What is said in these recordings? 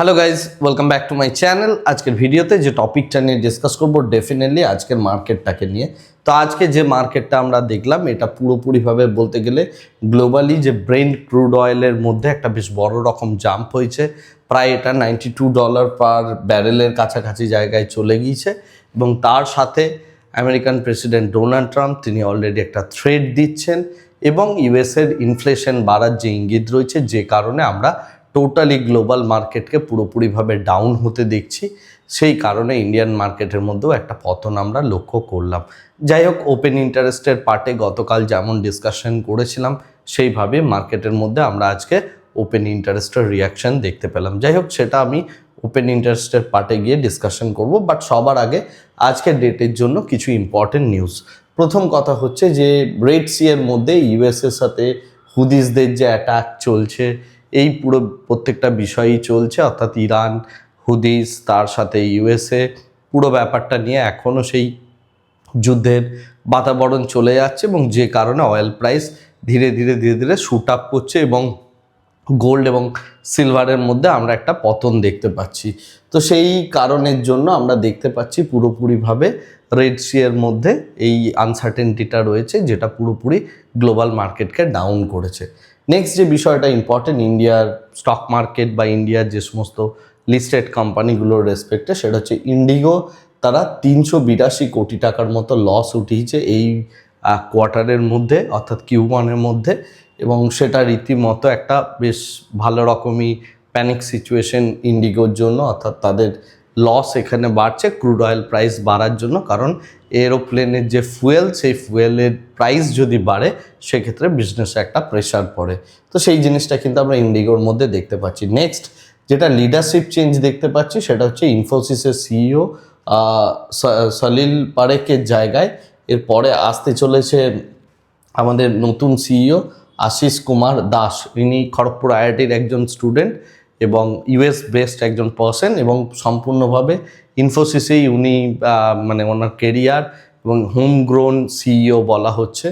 Hello guys, welcome back to my channel. আজকের ভিডিওতে যে টপিকটা নিয়ে ডিসকাস করবো ডেফিনেটলি আজকের মার্কেটটাকে নিয়ে। তো আজকে যে মার্কেটটা আমরা দেখলাম এটা পুরোপুরিভাবে বলতে গেলে গ্লোবালি যে ব্রেন্ট ক্রুড অয়েলের মধ্যে একটা বেশ বড় রকম জাম্প হয়েছে। প্রায় এটা $92 পার ব্যারেলের কাছাকাছি জায়গায় চলে গিয়েছে এবং তার সাথে আমেরিকান প্রেসিডেন্ট ডোনাল্ড ট্রাম্প তিনি অলরেডি একটা থ্রেট দিচ্ছেন এবং ইউএসের ইনফ্লেশন বাড়ার যে ইঙ্গিত রয়েছে, যে কারণে আমরা টোটালি গ্লোবাল মার্কেটকে পুরোপুরিভাবে ডাউন হতে দেখছি। সেই কারণে ইন্ডিয়ান মার্কেটের মধ্যেও একটা পতন আমরা লক্ষ্য করলাম। যাই হোক, ওপেন ইন্টারেস্টের পার্টে গতকাল যেমন ডিসকাশন করেছিলাম সেইভাবে মার্কেটের মধ্যে আমরা আজকে ওপেন ইন্টারেস্টের রিয়াকশান দেখতে পেলাম। যাই হোক, সেটা আমি ওপেন ইন্টারেস্টের পার্টে গিয়ে ডিসকাশন করব। বাট সবার আগে আজকের ডেটের জন্য কিছু ইম্পর্টেন্ট নিউজ। প্রথম কথা হচ্ছে যে রেড সি এর মধ্যে ইউএসের সাথে হুদিসদের যে অ্যাটাক চলছে, এই পুরো প্রত্যেকটা বিষয়ই চলছে, অর্থাৎ ইরান, হুদিস, তার সাথে ইউএসএ, পুরো ব্যাপারটা নিয়ে এখনও সেই যুদ্ধের বাতাবরণ চলে যাচ্ছে এবং যে কারণে অয়েল প্রাইস ধীরে ধীরে শ্যুট আপ করছে এবং গোল্ড এবং সিলভারের মধ্যে আমরা একটা পতন দেখতে পাচ্ছি। তো সেই কারণের জন্য আমরা দেখতে পাচ্ছি পুরোপুরিভাবে রেড সি এর মধ্যে এই আনসার্টেনটিটা রয়েছে, যেটা পুরোপুরি গ্লোবাল মার্কেটকে ডাউন করেছে। নেক্সট যে বিষয়টা ইম্পর্টেন্ট ইন্ডিয়ার স্টক মার্কেট বা ইন্ডিয়ার যে সমস্ত লিস্টেড কোম্পানিগুলোর রেসপেক্টে, সেটা হচ্ছে ইন্ডিগো। তারা 382 কোটি টাকার মতো লস উঠিয়েছে এই কোয়ার্টারের মধ্যে, অর্থাৎ Q1-এর মধ্যে, এবং সেটা রীতিমতো একটা বেশ ভালো রকমই প্যানিক সিচুয়েশন ইন্ডিগোর জন্য। অর্থাৎ তাদের লস এখানে বাড়ছে ক্রুড অয়েল প্রাইস বাড়ার জন্য, কারণ এরোপ্লেনের যে ফুয়েল, সেই ফুয়েলের প্রাইস যদি বাড়ে সেক্ষেত্রে বিজনেসে একটা প্রেশার পড়ে। তো সেই জিনিসটা কিন্তু আমরা ইন্ডিগোর মধ্যে দেখতে পাচ্ছি। নেক্সট যেটা লিডারশিপ চেঞ্জ দেখতে পাচ্ছি সেটা হচ্ছে ইনফোসিসের সিইও সলিল পারেখের জায়গায় এরপরে আসতে চলেছে আমাদের নতুন সিইও আশিস কুমার দাস। ইনি খড়গপুর আইআইটির একজন স্টুডেন্ট এবং ইউএস বেসড একজন পার্সন এবং সম্পূর্ণভাবে ইনফোসিসেই উনি মানে ওনার কেরিয়ার এবং হোম গ্রোন সিইও বলা হচ্ছে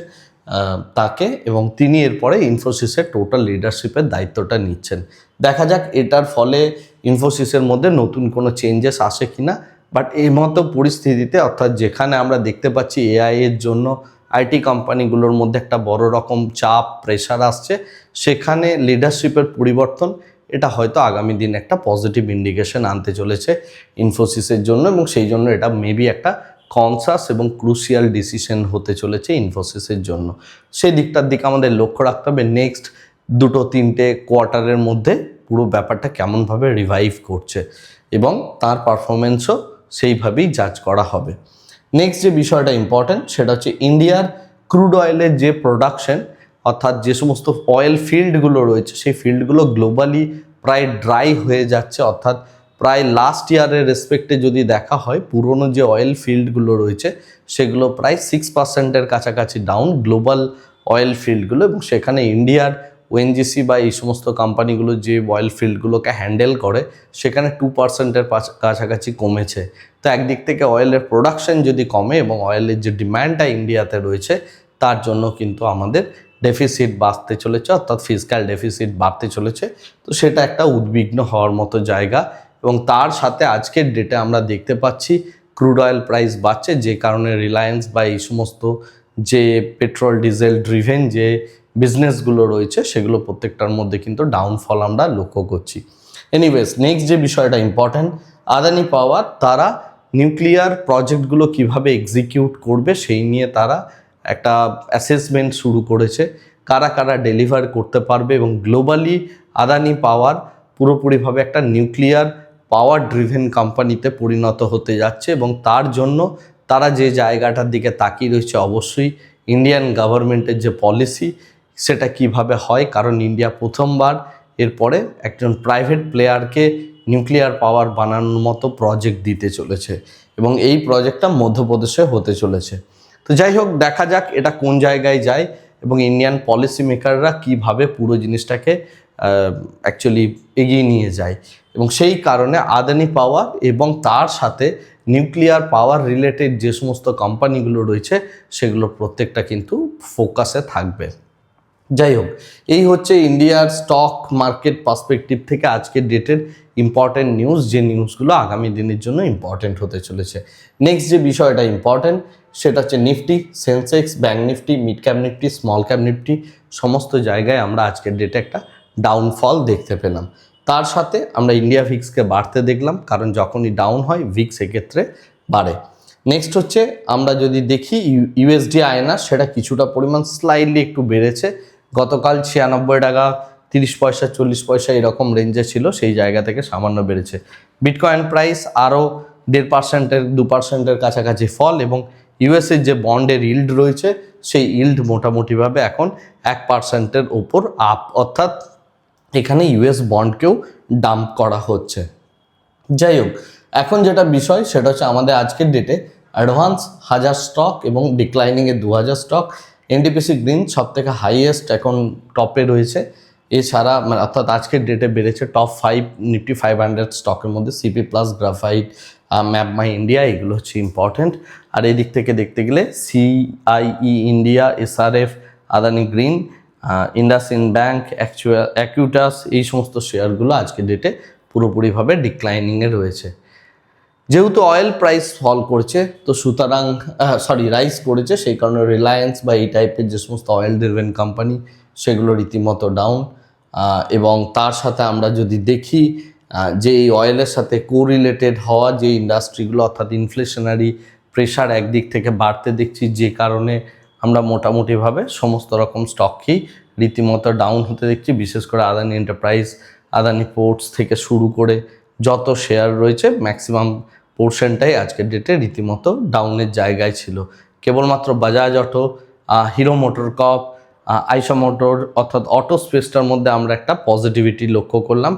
তাকে, এবং তিনি এরপরে ইনফোসিসের টোটাল লিডারশিপের দায়িত্বটা নিচ্ছেন। দেখা যাক এটার ফলে ইনফোসিসের মধ্যে নতুন কোনো চেঞ্জেস আসে কিনা। বাট এই মতো পরিস্থিতিতে, অর্থাৎ যেখানে আমরা দেখতে পাচ্ছি এআই এর জন্য আইটি কোম্পানিগুলোর মধ্যে একটা বড় রকম চাপ প্রেশার আসছে, সেখানে লিডারশিপের পরিবর্তন এটা হয়তো আগামী দিন একটা পজিটিভ ইন্ডিকেশন আনতে চলেছে ইনফোসিসের জন্য, এবং সেই জন্য এটা মেবি একটা কনসাস এবং ক্রুশিয়াল ডিসিশন হতে চলেছে ইনফোসিসের জন্য। সেই দিকটার দিকে আমাদের লক্ষ্য রাখতে হবে। নেক্সট 2-3টে কোয়ার্টারের মধ্যে পুরো ব্যাপারটা কেমনভাবে রিভাইভ করছে এবং তার পারফরমেন্সও সেইভাবেই জাজ করা হবে। নেক্সট যে বিষয়টা ইম্পর্ট্যান্ট সেটা হচ্ছে ইন্ডিয়ার ক্রুড অয়েলের যে প্রোডাকশন, অর্থাৎ যে সমস্ত অয়েল ফিল্ডগুলো রয়েছে সেই ফিল্ডগুলো গ্লোবালি প্রায় ড্রাই হয়ে যাচ্ছে। অর্থাৎ প্রায় লাস্ট ইয়ারের রেসপেক্টে যদি দেখা হয়, পুরনো যে অয়েল ফিল্ডগুলো রয়েছে সেগুলো প্রায় 6%-এর কাছাকাছি ডাউন গ্লোবাল অয়েল ফিল্ডগুলো, এবং সেখানে ইন্ডিয়ার ওএনজিসি বা এই সমস্ত কোম্পানিগুলো যে অয়েল ফিল্ডগুলোকে হ্যান্ডেল করে সেখানে 2%-এর কাছাকাছি কমেছে। তো একদিক থেকে অয়েলের প্রোডাকশন যদি কমে এবং অয়েলের যে ডিম্যান্ডটা ইন্ডিয়াতে রয়েছে তার জন্য কিন্তু আমাদের ডেফিসিট বাড়তে চলেছে, অর্থাৎ ফিসক্যাল ডেফিসিট বাড়তে চলেছে। তো সেটা একটা উদ্বিগ্ন হওয়ার মতো জায়গা, এবং তার সাথে আজকের ডেটে আমরা দেখতে পাচ্ছি ক্রুড অয়েল প্রাইস বাড়ছে, যে কারণে রিলায়েন্স বা এই সমস্ত যে পেট্রোল ডিজেল ড্রিভেন যে বিজনেসগুলো রয়েছে সেগুলো প্রত্যেকটার মধ্যে কিন্তু ডাউনফল আমরা লক্ষ্য করছি। এনিওয়েজ, নেক্সট যে বিষয়টা ইম্পর্ট্যান্ট, আদানি পাওয়ার তারা নিউক্লিয়ার প্রজেক্টগুলো কিভাবে এক্সিকিউট করবে সেই নিয়ে তারা একটা অ্যাসেসমেন্ট শুরু করেছে, কারা কারা ডেলিভার করতে পারবে, এবং গ্লোবালি আদানি পাওয়ার পুরোপুরিভাবে একটা নিউক্লিয়ার পাওয়ার ড্রিভেন কোম্পানিতে পরিণত হতে যাচ্ছে। এবং তার জন্য তারা যে জায়গাটার দিকে তাকিয়ে রয়েছে, অবশ্যই ইন্ডিয়ান গভর্নমেন্টের যে পলিসি সেটা কিভাবে হয়, কারণ ইন্ডিয়া প্রথমবার এরপরে একজন প্রাইভেট প্লেয়ারকে নিউক্লিয়ার পাওয়ার বানানোর মতো প্রজেক্ট দিতে চলেছে এবং এই প্রজেক্টটা মধ্যপ্রদেশে হতে চলেছে। তো যাই হোক, দেখা যাক এটা কোন জায়গায় যায় এবং ইন্ডিয়ান পলিসি মেকাররা কীভাবে পুরো জিনিসটাকে অ্যাকচুয়ালি এগিয়ে নিয়ে যায়। এবং সেই কারণে আদানি পাওয়ার এবং তার সাথে নিউক্লিয়ার পাওয়ার রিলেটেড যে সমস্ত কোম্পানিগুলো রয়েছে সেগুলো প্রত্যেকটা কিন্তু ফোকাসে থাকবে। যাই হোক, এই হচ্ছে ইন্ডিয়ার স্টক মার্কেট পার্সপেক্টিভ থেকে আজকের ডেটের ইম্পর্টেন্ট নিউজ, যে নিউজগুলো আগামী দিনের জন্য ইম্পর্টেন্ট হতে চলেছে। নেক্সট যে বিষয়টা ইম্পর্টেন্ট সেটা হচ্ছে Nifty, Sensex, bank Nifty, mid cap Nifty, small cap Nifty, সমস্ত জায়গায় আমরা আজকের ডেটে একটা ডাউনফল দেখতে পেলাম। তার সাথে আমরা ইন্ডিয়া ভিক্সকে বাড়তে দেখলাম, কারণ যখনই ডাউন হয় ভিক্স এক্ষেত্রে বাড়ে। নেক্সট হচ্ছে আমরা যদি দেখি ইউএসডি আইএনআর, সেটা কিছুটা পরিমাণ স্লাইডলি একটু বেড়েছে। গতকাল 96 টাকা 30 পয়সা 40 পয়সা এরকম রেঞ্জে ছিল, সেই জায়গা থেকে সামান্য বেড়েছে। বিটকয়েন প্রাইস আরও 1.5%, 2%-এর কাছাকাছি ফল, এবং ইউএসের যে বন্ডের ইল্ড রয়েছে সেই ইল্ড মোটামুটিভাবে এখন 1%-এর ওপর আপ, অর্থাৎ এখানে ইউএস বন্ডকেও ডাম্প করা হচ্ছে। যাই হোক, এখন যেটা বিষয় সেটা হচ্ছে আমাদের আজকের ডেটে অ্যাডভান্স 1000 স্টক এবং ডিক্লাইনিংয়ে 2000 স্টক, এনটিপিসি গ্রিন সব থেকে হাইয়েস্ট এখন টপে রয়েছে। এছাড়া অর্থাৎ আজকের ডেটে বেড়েছে টপ 5 নিফটি 500 স্টকের মধ্যে CP plus, graphite, map my India, এগুলো হচ্ছে ইম্পর্টেন্ট। আর এই দিক থেকে দেখতে গেলে CIE India, SRF, Adani green, IndusInd bank, Acutaas, এই সমস্ত শেয়ারগুলো আজকের ডেটে পুরোপুরিভাবে ডিক্লাইনিংয়ে রয়েছে। যেহেতু অয়েল প্রাইস ফল করছে, তো সুতরাং রাইজ করেছে, সেই কারণে রিলায়েন্স বা এই টাইপের যে সমস্ত অয়েল ড্রিভেন কোম্পানি সেগুলো রীতিমতো ডাউন। এবং তার সাথে আমরা যদি দেখি যে এই অয়েলের সাথে কোরিলেটেড হওয়া যে ইন্ডাস্ট্রিগুলো, অর্থাৎ ইনফ্লেশনারি প্রেশার একদিক থেকে বাড়তে দেখছি, যে কারণে আমরা মোটামুটিভাবে সমস্ত রকম স্টককেই রীতিমতো ডাউন হতে দেখছি। বিশেষ করে আদানি এন্টারপ্রাইজ, আদানি পোর্টস থেকে শুরু করে যত শেয়ার রয়েছে ম্যাক্সিমাম পোর্শনটাই আজকের ডেটে রীতিমতো ডাউনের জায়গায় ছিল। কেবলমাত্র Bajaj auto, Hero MotoCorp, Eicher motor, অর্থাৎ অটো স্পেসটার মধ্যে আমরা একটা পজিটিভিটি লক্ষ্য করলাম,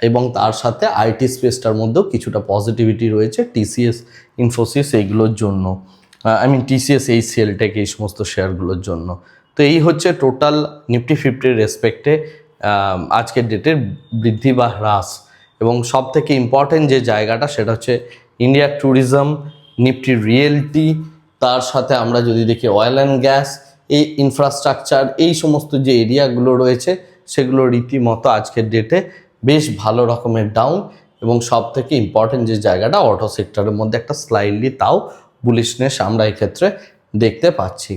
এবং তার সাথে আইটি স্পেসটার মধ্যেও কিছুটা পজিটিভিটি রয়েছে টিসিএস, ইনফোসিস, এইগুলোর জন্য, টিসিএস, এই সেলটেক, এই সমস্ত শেয়ারগুলোর জন্য। তো এই হচ্ছে টোটাল নিফটি 50 রেসপেক্টে আজকের ডেটের বৃদ্ধি বা হ্রাস। এবং সব থেকে ইম্পর্টেন্ট যে জায়গাটা সেটা হচ্ছে ইন্ডিয়া ট্যুরিজম, নিফটি রিয়েলটি, তার সাথে আমরা যদি দেখি অয়েল অ্যান্ড গ্যাস, এই ইনফ্রাস্ট্রাকচার, এই সমস্ত যে এরিয়াগুলো রয়েছে সেগুলো রীতিমতো আজকের ডেটে বেশ ভালো রকমের ডাউন। এবং সব থেকে ইম্পর্টেন্ট যে জায়গাটা অটো সেক্টরের মধ্যে একটা স্লাইডলি তাও বুলিশনেস আমরা এক্ষেত্রে দেখতে পাচ্ছি।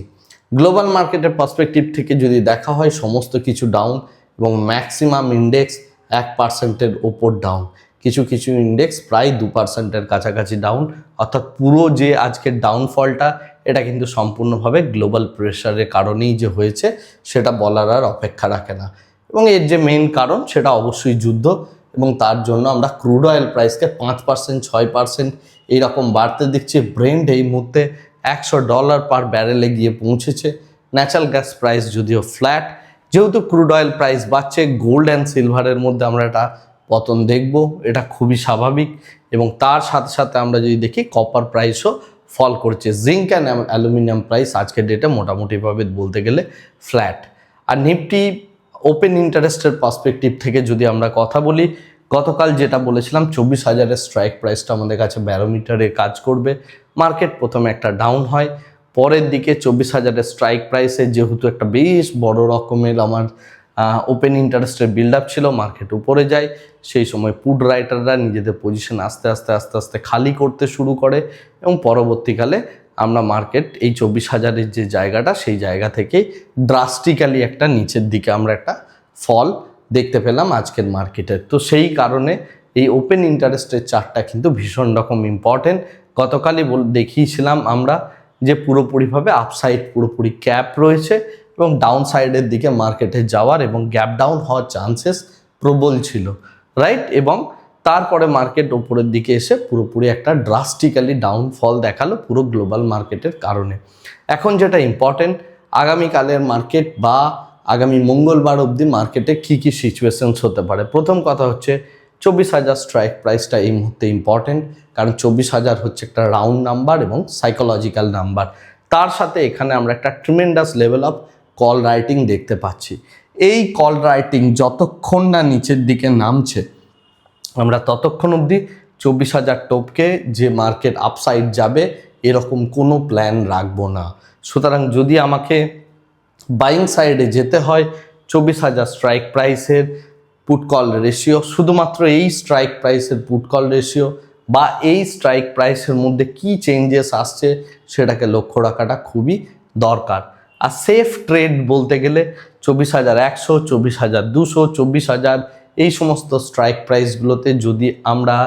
গ্লোবাল মার্কেটের পার্সপেক্টিভ থেকে যদি দেখা হয় সমস্ত কিছু ডাউন, এবং ম্যাক্সিমাম ইন্ডেক্স 1%-এর ওপর ডাউন, কিছু কিছু ইন্ডেক্স প্রায় 2%-এর কাছাকাছি ডাউন। অর্থাৎ পুরো যে আজকের ডাউনফলটা এটা কিন্তু সম্পূর্ণভাবে গ্লোবাল প্রেশারের কারণেই যে হয়েছে সেটা বলার আর অপেক্ষা রাখে না। এবং এর যে মেইন কারণ সেটা অবশ্যই যুদ্ধ, এবং তার জন্য আমরা ক্রুড অয়েল প্রাইসকে 5%, 6% এইরকম বাড়তে দেখছি। ব্রেন্ট এই মুহূর্তে $100 পার ব্যারেলে গিয়ে পৌঁছেছে। ন্যাচারাল গ্যাস প্রাইস যদিও ফ্ল্যাট। যেহেতু ক্রুড অয়েল প্রাইস বাড়ছে, গোল্ড অ্যান্ড সিলভারের মধ্যে আমরা একটা পতন দেখব, এটা খুবই স্বাভাবিক। এবং তার সাথে সাথে আমরা যদি দেখি কপার প্রাইসও ফল করছে। জিঙ্ক অ্যান্ড অ্যালুমিনিয়াম প্রাইস আজকের ডেটে মোটামুটিভাবে বলতে গেলে ফ্ল্যাট। আর নিফটি ওপেন ইন্টারেস্টের পার্সপেক্টিভ থেকে যদি আমরা কথা বলি, গতকাল যেটা বলেছিলাম 24,000-এর স্ট্রাইক প্রাইসটা আমাদের কাছে ব্যারোমিটারে কাজ করবে। মার্কেট প্রথমে একটা ডাউন হয়, পরের দিকে 24,000-এর স্ট্রাইক প্রাইসে যেহেতু একটা বেশ বড় রকমের আমার ওপেন ইন্টারেস্টের বিল্ড আপ ছিল, মার্কেট উপরে যায়। সেই সময় পুট রাইটাররা নিজেদের পজিশন আস্তে আস্তে খালি করতে শুরু করে, এবং পরবর্তীকালে আমরা মার্কেট এই 24,000-এর যে জায়গাটা সেই জায়গা থেকেই ড্রাস্টিক্যালি একটা নিচের দিকে আমরা একটা ফল দেখতে পেলাম আজকের মার্কেটে। তো সেই কারণে এই ওপেন ইন্টারেস্টের চার্টটা কিন্তু ভীষণ রকম ইম্পর্টেন্ট। গতকালই দেখিয়েছিলাম আমরা যে পুরোপুরিভাবে আপসাইড পুরোপুরি ক্যাপ রয়েছে, এবং ডাউন সাইডের দিকে মার্কেটে যাওয়ার এবং গ্যাপ ডাউন হওয়ার চান্সেস প্রবল ছিল, রাইট। এবং তারপরে মার্কেট ওপরের দিকে এসে পুরোপুরি একটা ড্রাস্টিক্যালি ডাউনফল দেখালো পুরো গ্লোবাল মার্কেটের কারণে। এখন যেটা ইম্পর্টেন্ট, আগামীকালের মার্কেট বা আগামী মঙ্গলবার অবধি মার্কেটে কী কী সিচুয়েশনস হতে পারে। প্রথম কথা হচ্ছে 24,000 স্ট্রাইক প্রাইসটা এই মুহূর্তে ইম্পর্টেন্ট, কারণ 24,000 হচ্ছে একটা রাউন্ড নাম্বার এবং সাইকোলজিক্যাল নাম্বার। তার সাথে এখানে আমরা একটা tremendous level of call writing দেখতে পাচ্ছি। এই কল রাইটিং যতক্ষণ না নিচের দিকে নামছে, আমরা ততক্ষণ অবধি 24,000 টপকে যে মার্কেট আপসাইড যাবে এরকম কোনো প্ল্যান রাখবো না। সুতরাং যদি আমাকে বাইং সাইডে যেতে হয় 24,000 স্ট্রাইক প্রাইসের পুট কল রেশিও, শুধুমাত্র এই স্ট্রাইক প্রাইসের পুট কল রেশিও বা এই স্ট্রাইক প্রাইসের মধ্যে কি চেঞ্জেস আসছে সেটাকে লক্ষ্য রাখাটা খুবই দরকার। আর সেফ ট্রেড বলতে গেলে 24,100, 24,200, 24,000 এই সমস্ত স্ট্রাইক প্রাইসগুলোতে যদি আমরা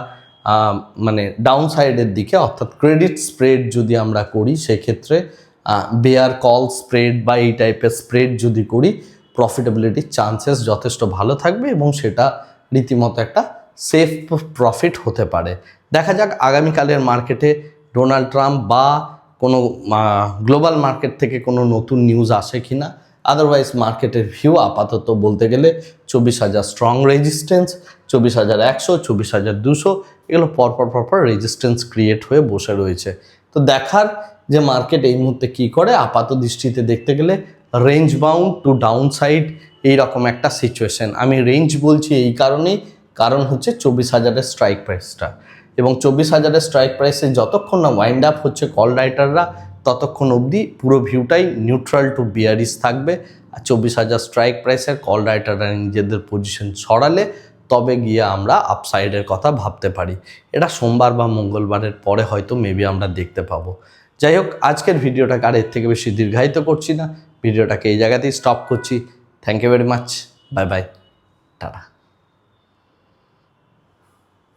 মানে ডাউন সাইডের দিকে অর্থাৎ ক্রেডিট স্প্রেড যদি আমরা করি, সেক্ষেত্রে বেয়ার কল স্প্রেড বা এই টাইপের স্প্রেড যদি করি, প্রফিটেবিলিটির চান্সেস যথেষ্ট ভালো থাকবে এবং সেটা রীতিমতো একটা সেফ প্রফিট হতে পারে। দেখা যাক আগামীকালের মার্কেটে ডোনাল্ড ট্রাম্প বা কোনো গ্লোবাল মার্কেট থেকে কোনো নতুন নিউজ আসে কি না। আদারওয়াইজ মার্কেটের ভিউ আপাতত বলতে গেলে 24,000 স্ট্রং রেজিস্ট্যান্স, 24,100, 24,200 এগুলো পরপর রেজিস্ট্যান্স ক্রিয়েট হয়ে বসে রয়েছে। তো দেখার যে মার্কেট এই মুহূর্তে কী করে, আপাত দৃষ্টিতে দেখতে গেলে range bound to down side এইরকম একটা সিচুয়েশন। আমি রেঞ্জ বলছি এই কারণেই, কারণ হচ্ছে 24,000-এর স্ট্রাইক প্রাইসটা, এবং 24,000-এর স্ট্রাইক প্রাইসে যতক্ষণ না ওয়াইন্ড আপ হচ্ছে কল রাইটাররা, ততক্ষণ অবধি পুরো ভিউটাই নিউট্রাল টু বিয়ারিশ থাকবে। আর 24,000 স্ট্রাইক প্রাইসের কল রাইটাররা নিজেদের পজিশন ছড়ালে তবে গিয়ে আমরা আপসাইডের কথা ভাবতে পারি। এটা সোমবার বা মঙ্গলবারের পরে হয়তো মেবি আমরা দেখতে পাবো। যাই হোক, আজকের ভিডিওটাকে আর এর থেকে বেশি দীর্ঘায়িত করছি না, ভিডিওটাকে এই জায়গাতেই স্টপ করছি। Thank you very much, bye bye, tata.